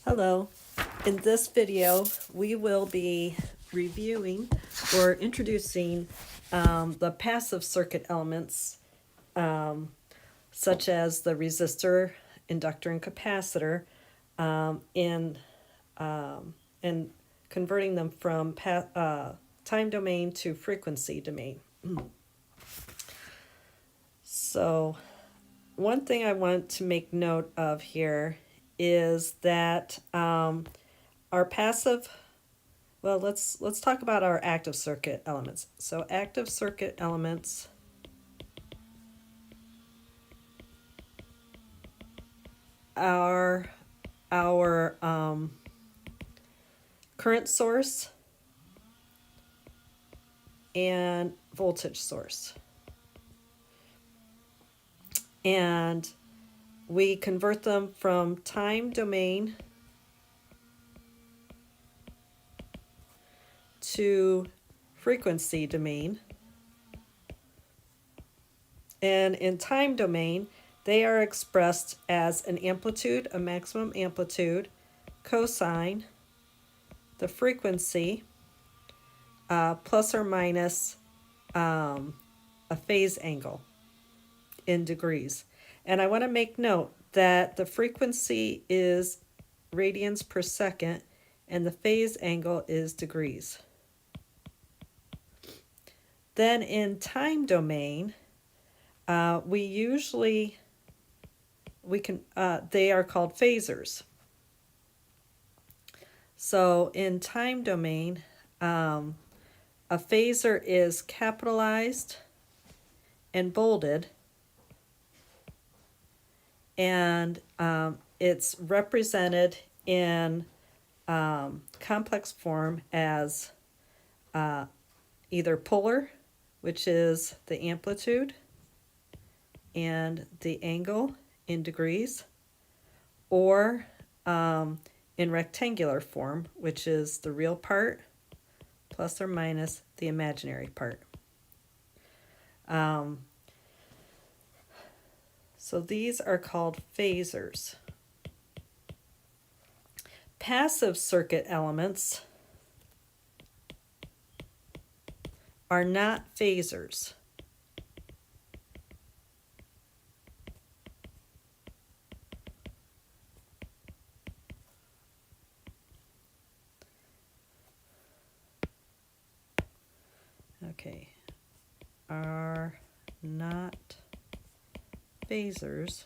Hello. In this video, we will be reviewing or introducing the passive circuit elements, such as the resistor, inductor, and capacitor, and converting them from time domain to frequency domain. So, one thing I want to make note of here is that our passive, well, let's talk about our active circuit elements. So active circuit elements are our current source and voltage source. And we convert them from time domain to frequency domain. And in time domain, they are expressed as an amplitude, a maximum amplitude, cosine, the frequency, plus or minus a phase angle in degrees. And I want to make note that the frequency is radians per second and the phase angle is degrees. Then in time domain, they are called phasors. So in time domain, a phasor is capitalized and bolded, and it's represented in complex form as either polar, which is the amplitude and the angle in degrees, or in rectangular form, which is the real part plus or minus the imaginary part. So these are called phasors. Passive circuit elements are not phasors. Okay, are not phasors.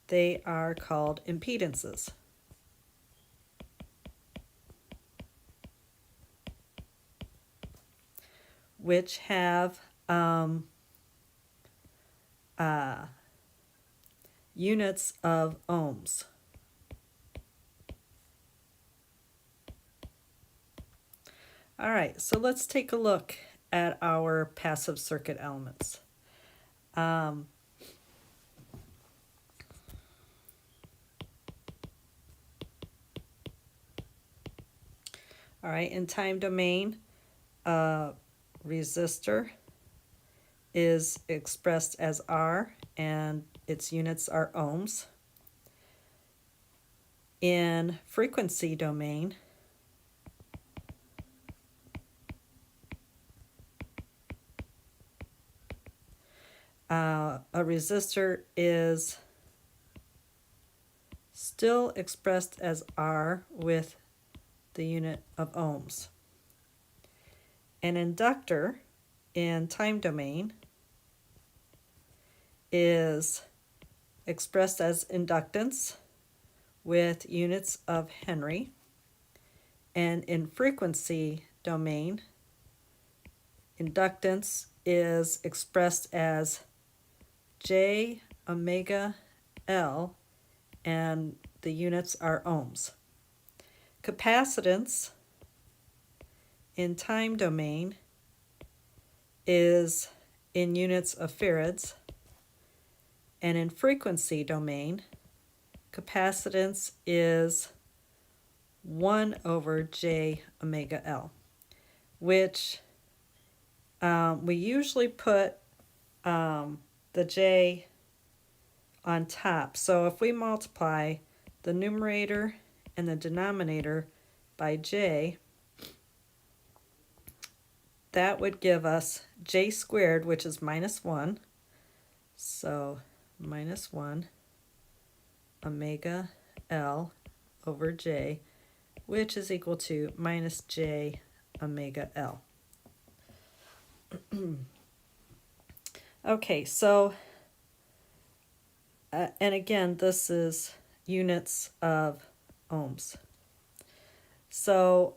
They are called impedances. Which have units of ohms. All right, so let's take a look at our passive circuit elements. All right, in time domain, resistor is expressed as R and its units are ohms. In frequency domain, a resistor is still expressed as R with the unit of ohms. An inductor in time domain is expressed as inductance with units of Henry. And in frequency domain, inductance is expressed as J omega L, and the units are ohms. Capacitance in time domain is in units of farads, and in frequency domain, capacitance is 1 over J omega L, which we usually put the J on top. So if we multiply the numerator and the denominator by j, that would give us j squared, which is minus 1. So minus 1 omega L over j, which is equal to minus j omega L. Okay, so, and again, this is units of ohms. So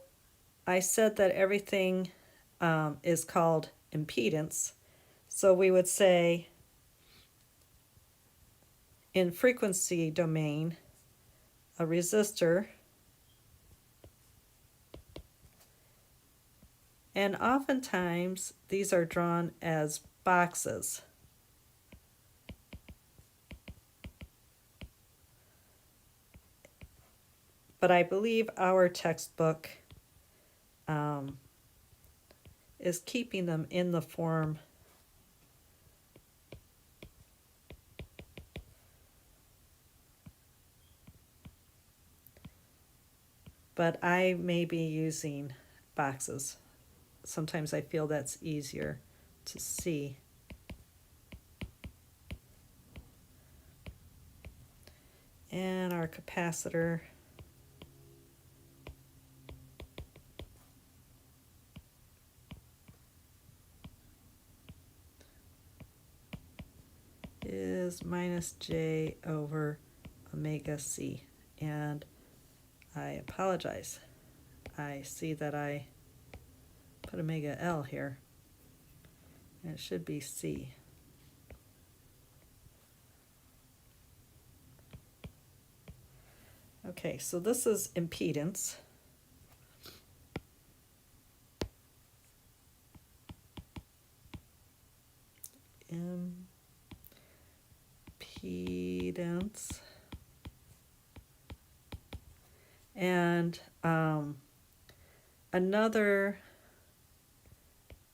I said that everything is called impedance. So we would say in frequency domain, a resistor, and oftentimes these are drawn as boxes. But I believe our textbook is keeping them in the form but I may be using boxes. Sometimes I feel that's easier to see. And our capacitor is minus j over omega c. And I apologize. I see that I put omega L here. And it should be c. Okay, so this is impedance. Impedance. And another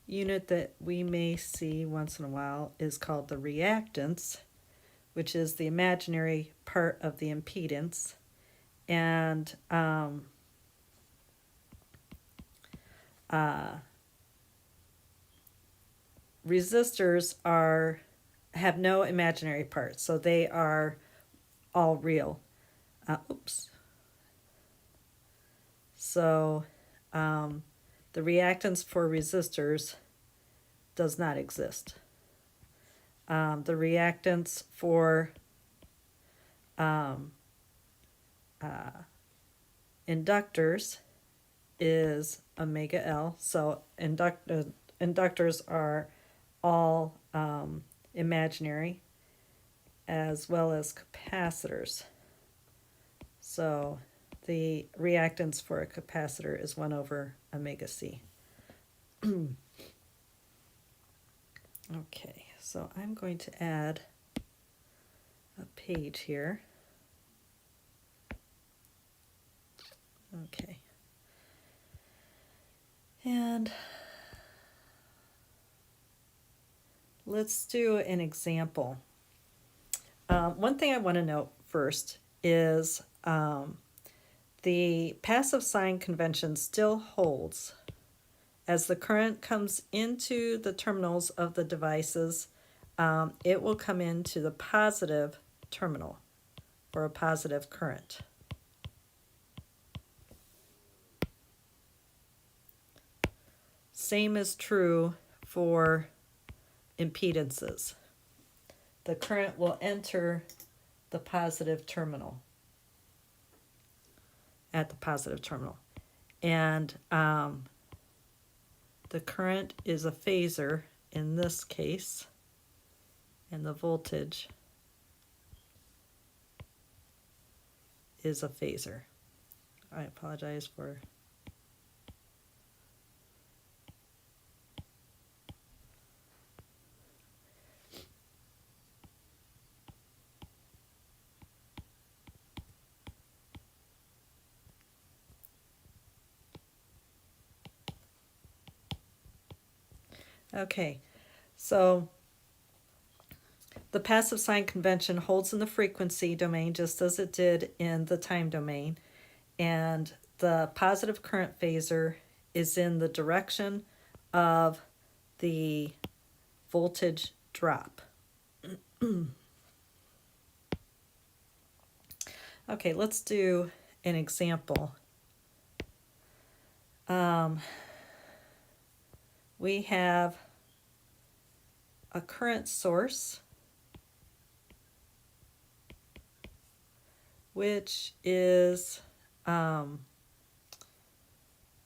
unit that we may see once in a while is called the reactance, which is the imaginary part of the impedance. And resistors have no imaginary parts, so they are all real. So the reactance for resistors does not exist. The reactance for inductors is omega L. So inductors are all imaginary, as well as capacitors. So the reactance for a capacitor is 1 over omega c. Okay, so I'm going to add a page here. Okay. And let's do an example. One thing I want to note first is the passive sign convention still holds. As the current comes into the terminals of the devices, it will come into the positive terminal for a positive current. Same is true for impedances. The current will enter the positive terminal at the positive terminal. And the current is a phasor in this case, and the voltage is a phasor. I apologize for Okay, so the passive sign convention holds in the frequency domain just as it did in the time domain, and the positive current phasor is in the direction of the voltage drop. Okay, let's do an example. We have a current source which is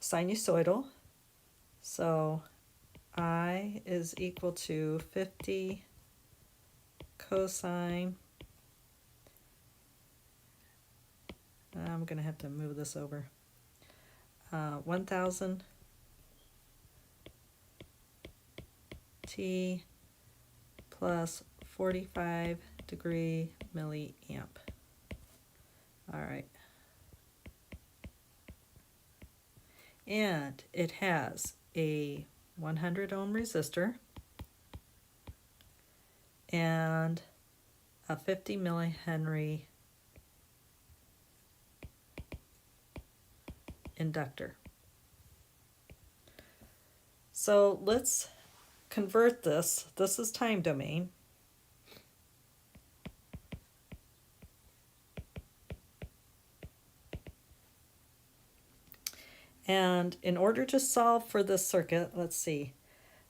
sinusoidal. So I is equal to 50 cosine. I'm going to have to move this over. 1000 T plus 45 degree milliamp. All right. And it has a 100 ohm resistor and a 50 millihenry inductor. So let's convert this. This is time domain. And in order to solve for this circuit, let's see,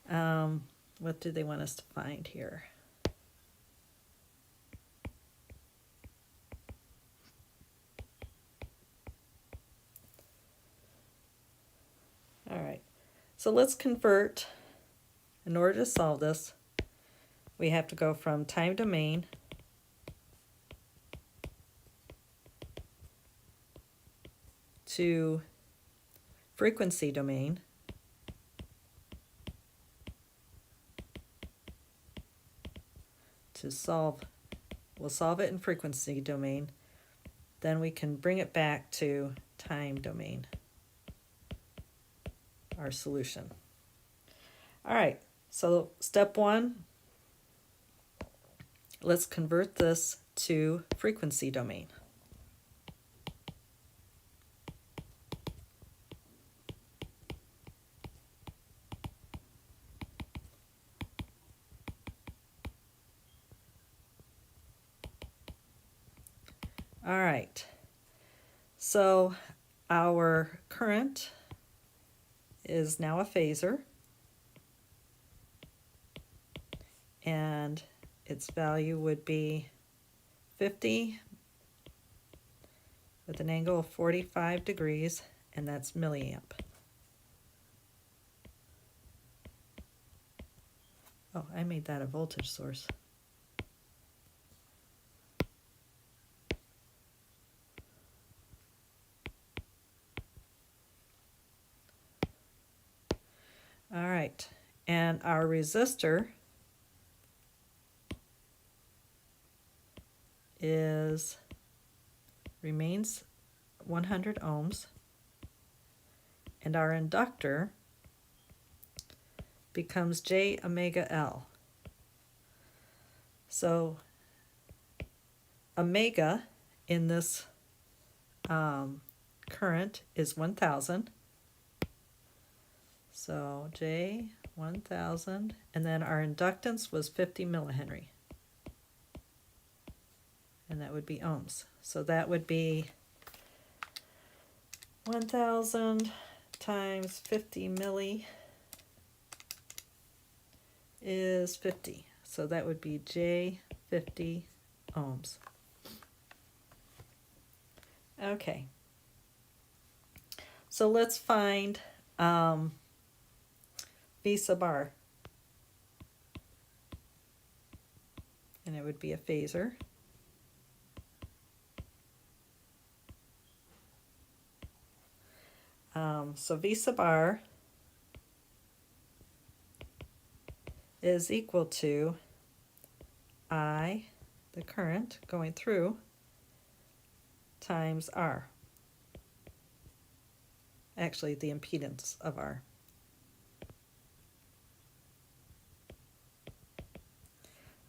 what do they want us to find here? All right, so let's convert. In order to solve this, we have to go from time domain to frequency domain. To solve, we'll solve it in frequency domain, then we can bring it back to time domain, our solution. All right, so step one, let's convert this to frequency domain. All right, so our current is now a phasor, and its value would be 50 with an angle of 45 degrees, and that's milliamp. Oh, I made that a voltage source. All right, and our resistor remains 100 ohms, and our inductor becomes J omega L. So omega in this current is 1000. So J 1000, and then our inductance was 50 millihenry. And that would be ohms. So that would be 1000 times 50 milli is 50. So that would be J 50 ohms. Okay. So let's find V sub R. And it would be a phasor. So V sub R is equal to I, the current going through, times R. Actually, the impedance of R.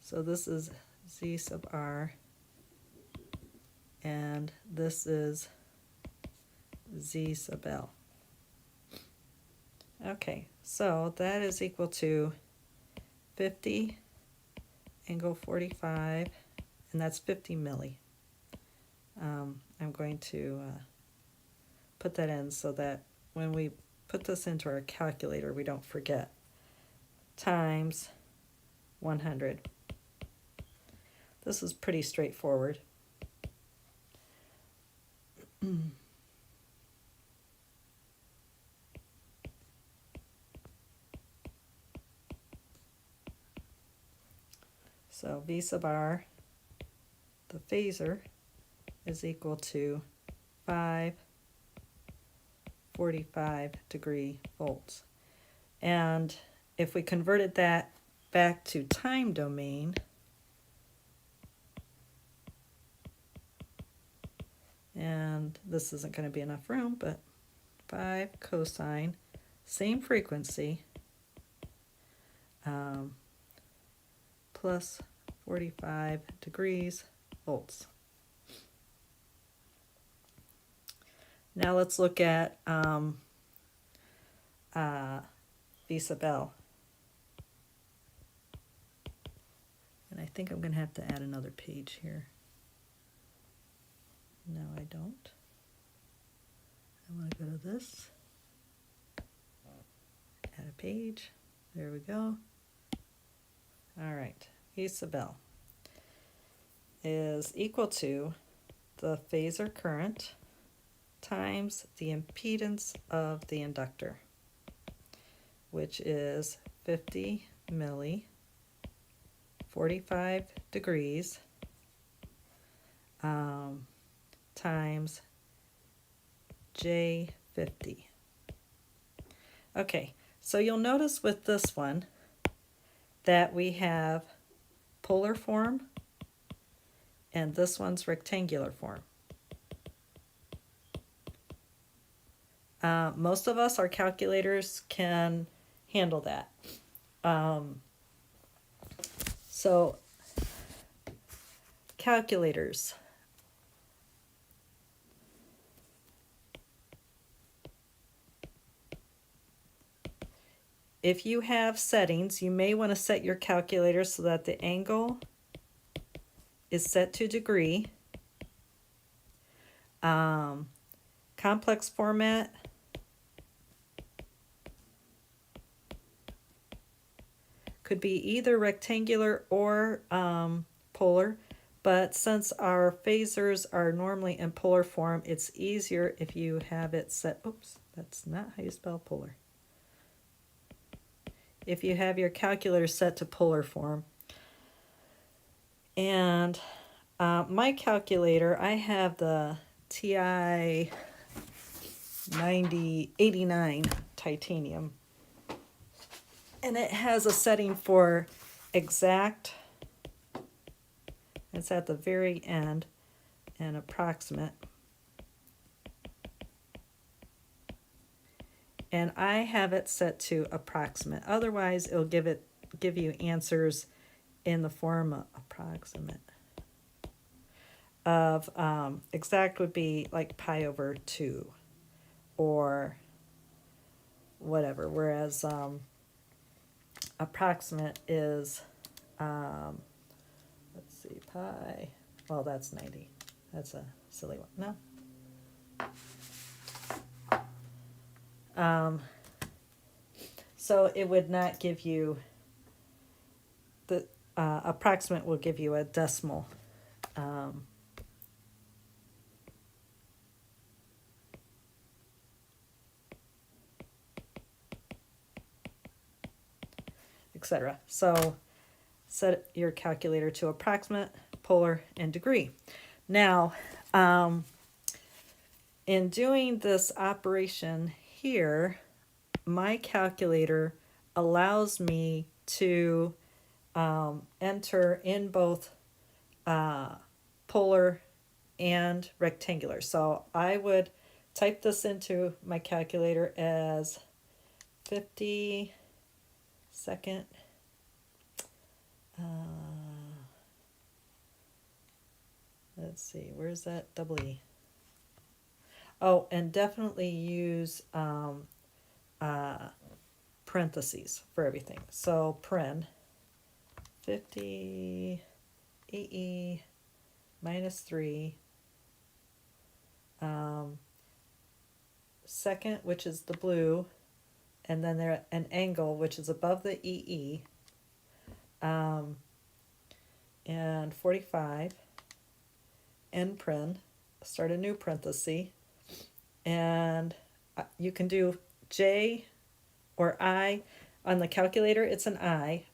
So this is Z sub R, and this is Z sub L. Okay, so that is equal to 50 angle 45, and that's 50 milli. I'm going to put that in so that when we put this into our calculator, we don't forget. Times 100. This is pretty straightforward. So V sub R, the phasor, is equal to 545 degree volts. And if we converted that back to time domain, and this isn't going to be enough room, but 5 cosine, same frequency, plus 45 degrees volts. Now let's look at V sub L. And I think I'm going to have to add another page here. No, I don't. I want to go to this. Add a page. There we go. All right. V sub L is equal to the phasor current times the impedance of the inductor, which is 50 milli, 45 degrees, times J50. Okay, so you'll notice with this one that we have polar form and this one's rectangular form. Most of us, our calculators can handle that. So calculators. If you have settings, you may want to set your calculator so that the angle is set to degree. Complex format. Could be either rectangular or polar, but since our phasors are normally in polar form, it's easier if you have it set, oops, that's not how you spell polar. If you have your calculator set to polar form. And my calculator, I have the TI 9089 titanium. And it has a setting for exact, it's at the very end, and approximate. And I have it set to approximate. Otherwise, it'll give you answers in the form of approximate. Of exact would be like pi over 2 or whatever, whereas approximate is, let's see, pi, well, that's 90. That's a silly one. No. So it would not give you, the approximate will give you a decimal. Etc. So set your calculator to approximate, polar, and degree. Now, in doing this operation here, my calculator allows me to enter in both polar and rectangular. So I would type this into my calculator as 50 second let's see, where's that double E? Oh, and definitely use parentheses for everything. So paren 50 EE minus 3 second, which is the blue, and then there an angle which is above the EE, and 45 end paren, start a new parenthesis, and you can do J or I. On the calculator it's an I,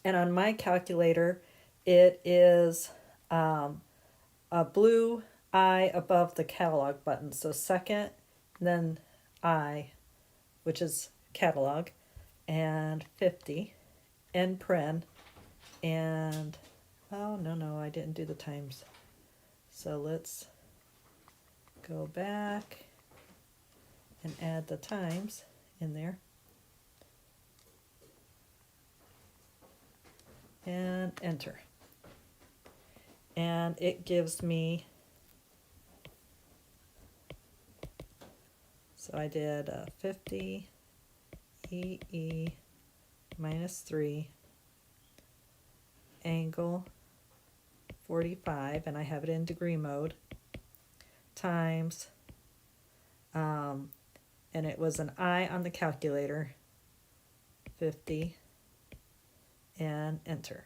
and on my calculator it is a blue I above the catalog button. So second, then I, which is catalog, and 50, end paren, and oh no, I didn't do the times. So let's go back and add the times in there. And enter. And it gives me, so I did 50 EE minus 3 angle 45, and I have it in degree mode, times, and it was an I on the calculator, 50, and enter.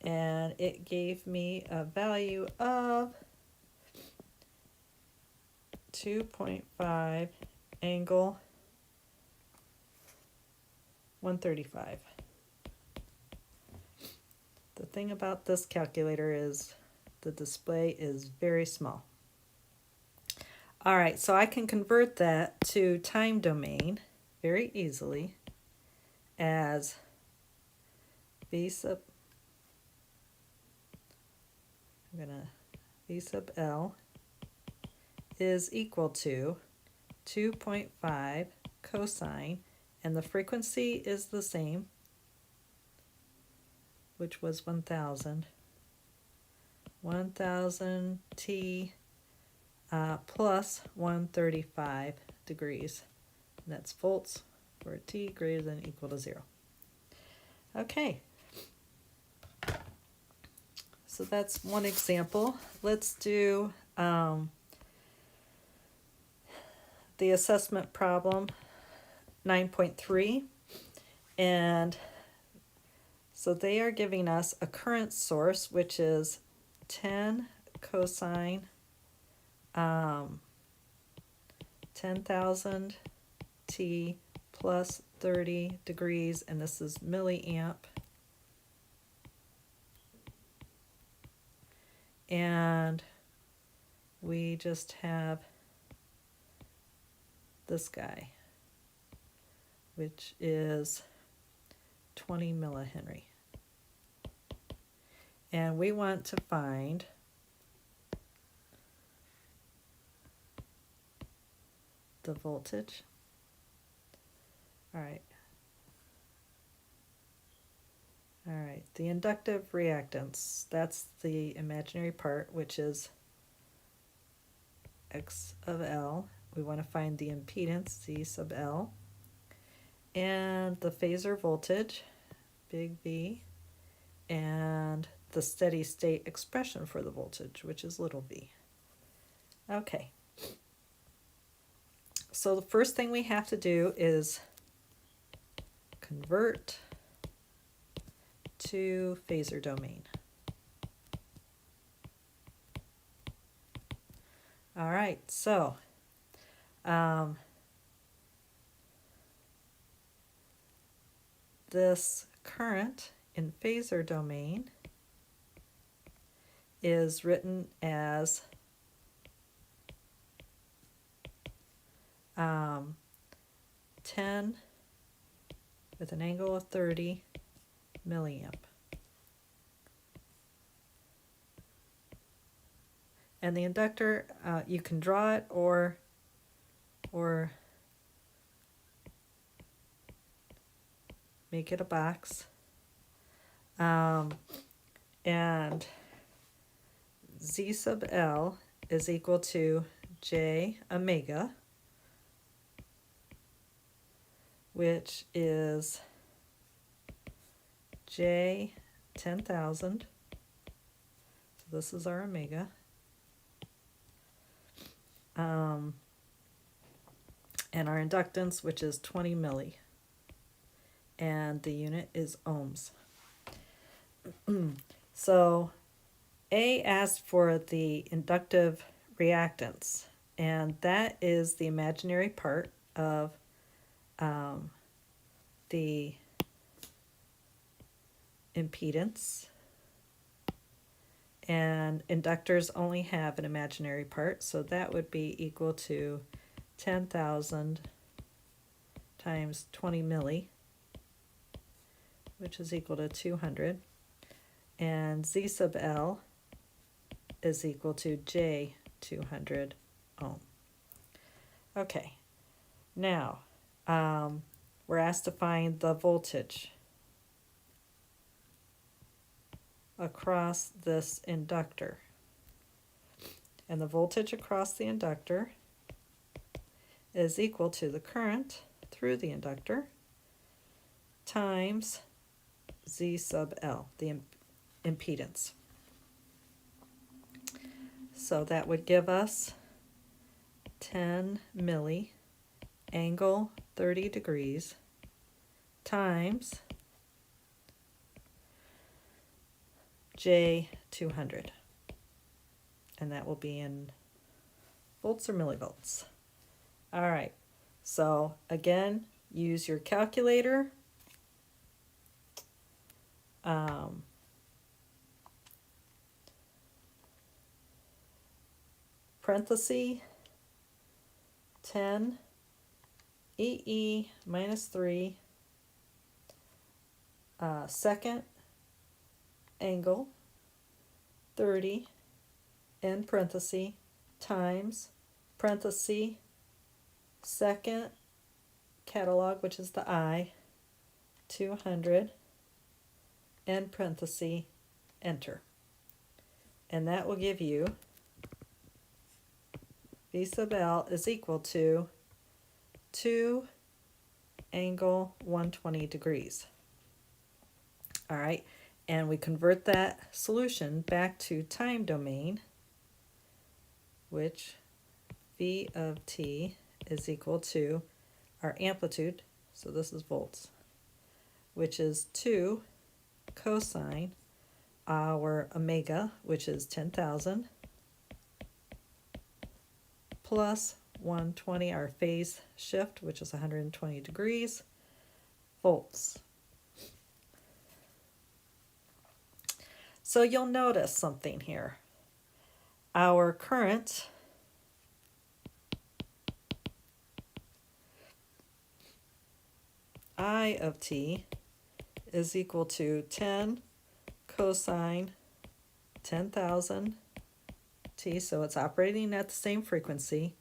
And it gave me a value of 2.5 angle 135. The thing about this calculator is the display is very small. All right, so I can convert that to time domain very easily as V sub L is equal to 2.5 cosine, and the frequency is the same, which was 1000 T plus 135 degrees. And that's volts for T greater than or equal to 0. Okay. So that's one example. Let's do the assessment problem 9.3. And so they are giving us a current source, which is 10 cosine 10,000 T plus 30 degrees, and this is milliamp. And we just have this guy, which is 20 millihenry. And we want to find the voltage. All right, the inductive reactance, that's the imaginary part, which is X of L. We want to find the impedance, Z sub L, and the phasor voltage, big V, and the steady state expression for the voltage, which is little v. Okay. So the first thing we have to do is convert to phasor domain. All right, so this current in phasor domain is written as 10 with an angle of 30 milliamp. And the inductor, you can draw it or make it a box. And Z sub L is equal to J omega, which is J 10,000. So this is our omega. And our inductance, which is 20 milli. And the unit is ohms. So A asked for the inductive reactance, and that is the imaginary part of the impedance. And inductors only have an imaginary part, so that would be equal to 10,000 times 20 milli, which is equal to 200. And Z sub L is equal to J 200 ohm. Okay, now we're asked to find the voltage across this inductor. And the voltage across the inductor is equal to the current through the inductor times Z sub L, the impedance. So that would give us 10 milli, angle 30 degrees, times J 200. And that will be in volts or millivolts. All right, so again, use your calculator. Parenthesis 10 EE minus 3 second angle 30 in parenthesis times parenthesis second catalog, which is the I, 200 in parenthesis enter. And that will give you V sub L is equal to 2 angle 120 degrees. All right, and we convert that solution back to time domain, which V of t is equal to our amplitude, so this is volts, which is 2 cosine our omega, which is 10,000, plus 120, our phase shift, which is 120 degrees, volts. So you'll notice something here. Our current I of t is equal to 10 cosine 10,000 t, so it's operating at the same frequency,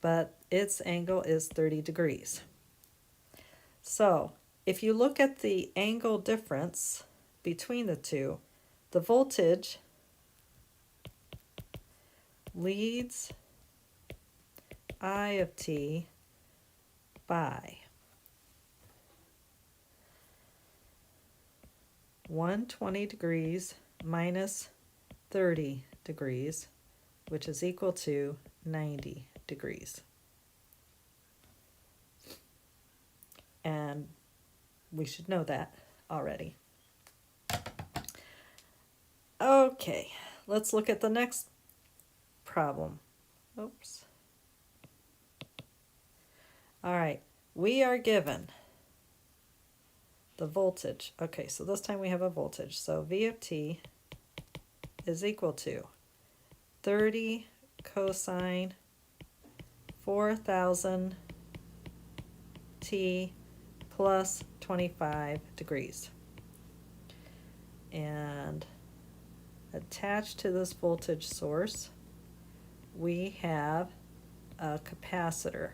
but its angle is 30 degrees. So if you look at the angle difference between the two, the voltage leads I of t by 120 degrees minus 30 degrees, which is equal to 90 degrees. And we should know that already. Okay, let's look at the next problem. Oops. All right, we are given the voltage. Okay, so this time we have a voltage. So V of t is equal to 30 cosine 4,000 t plus 25 degrees. And attached to this voltage source, we have a capacitor,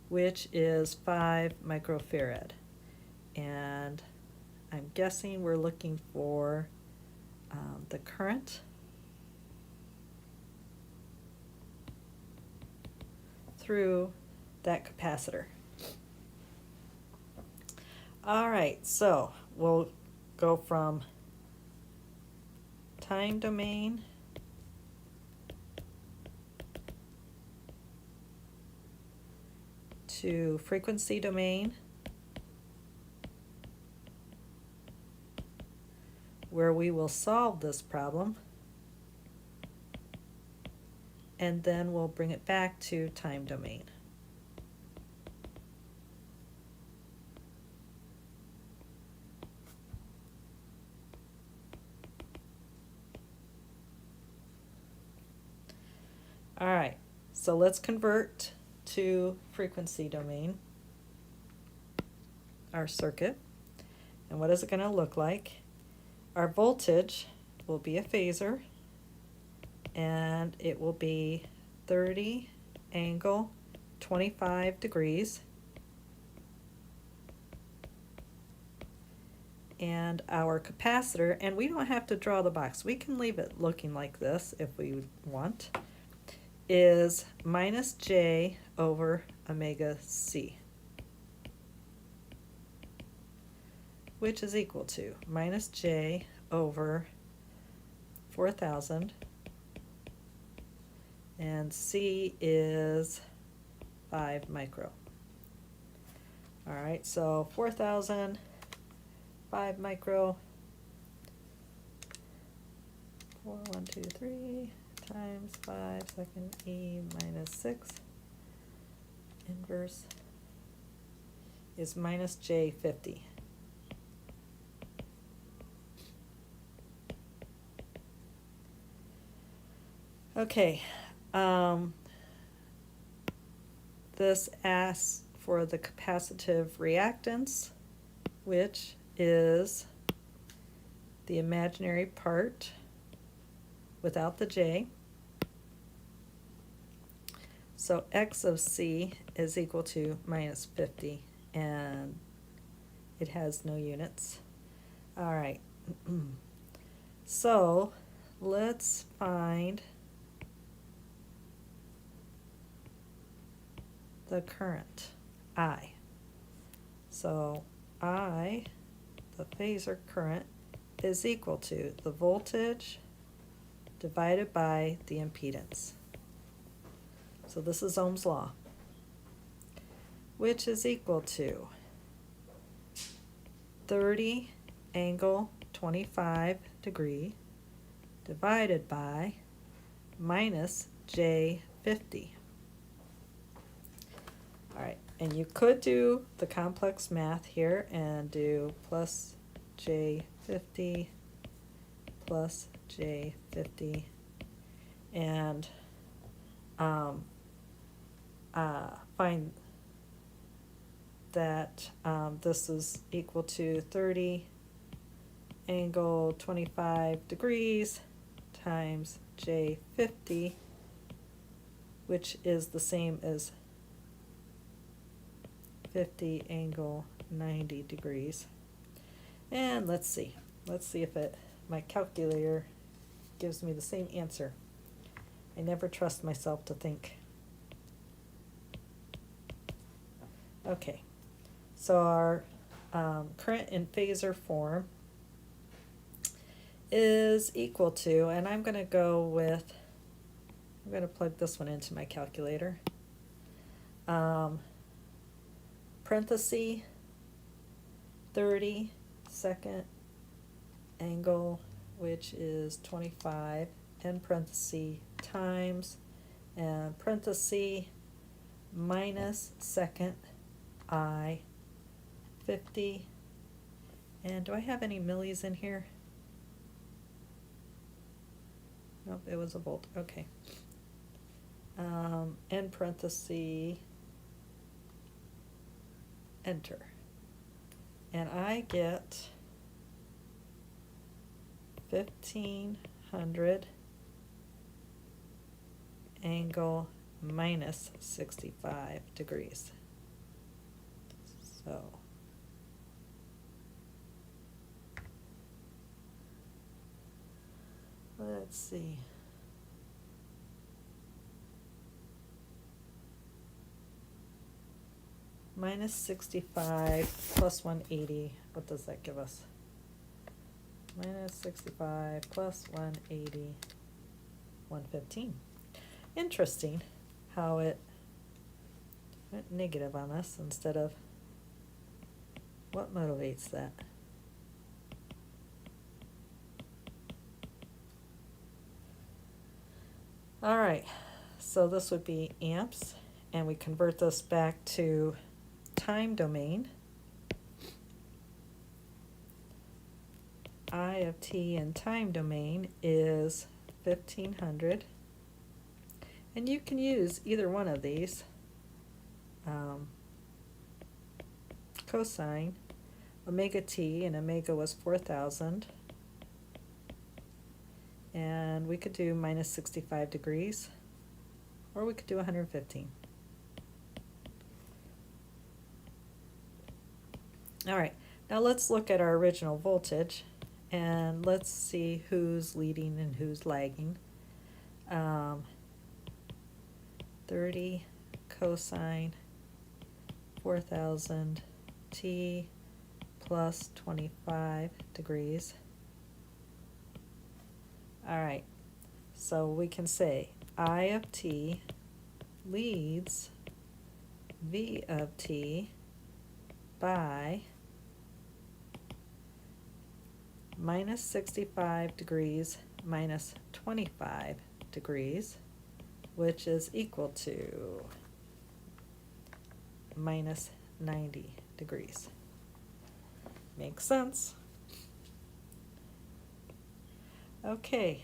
which is 5 microfarad. And I'm guessing we're looking for the current through that capacitor. All right, so we'll go from time domain to frequency domain, where we will solve this problem, and then we'll bring it back to time domain. All right, so let's convert to frequency domain our circuit. And what is it going to look like? Our voltage will be a phasor, and it will be 30 angle 25 degrees. And our capacitor, and we don't have to draw the box, we can leave it looking like this if we want, is minus J over omega C, which is equal to minus J over 4,000, and C is 5 micro. All right, so 4,000, 5 micro, 4, 1, 2, 3, times 5 second E minus 6 inverse is minus J50. Okay, this asks for the capacitive reactance, which is the imaginary part without the J. So X of C is equal to minus 50, and it has no units. All right, so let's find the current, I. So I, the phasor current, is equal to the voltage divided by the impedance. So this is Ohm's law, which is equal to 30 angle 25 degree divided by minus J50. All right, and you could do the complex math here and do plus J50 plus J50 and find that this is equal to 30 angle 25 degrees times J50, which is the same as 50 angle 90 degrees. And let's see if my calculator gives me the same answer. I never trust myself to think. Okay, so our current in phasor form is equal to, and I'm going to plug this one into my calculator. Parenthesis 30 second angle, which is 25, and parenthesis times, and parenthesis minus second I 50. And do I have any millis in here? Nope, it was a volt. Okay. End parenthesis, enter. And I get 1500 angle minus 65 degrees. So let's see. Minus 65 plus 180, what does that give us? Minus 65 plus 180, 115. Interesting how it went negative on us instead of, what motivates that? All right, so this would be amps, and we convert this back to time domain. I of t in time domain is 1500, and you can use either one of these. Cosine omega t, and omega was 4,000, and we could do minus 65 degrees, or we could do 115. All right, now let's look at our original voltage, and let's see who's leading and who's lagging. 30 cosine 4,000 t plus 25 degrees. All right, so we can say I of t leads V of t by minus 65 degrees minus 25 degrees, which is equal to minus 90 degrees. Makes sense. Okay,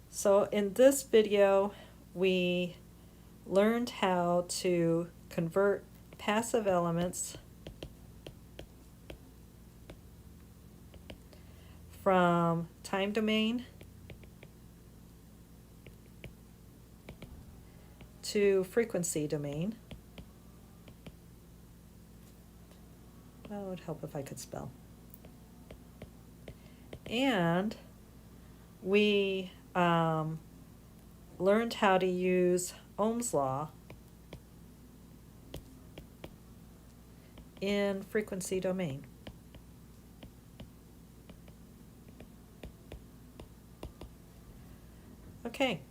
so in this video we learned how to convert passive elements from time domain to frequency domain. Well, it would help if I could spell. And we learned how to use Ohm's law in frequency domain. Okay.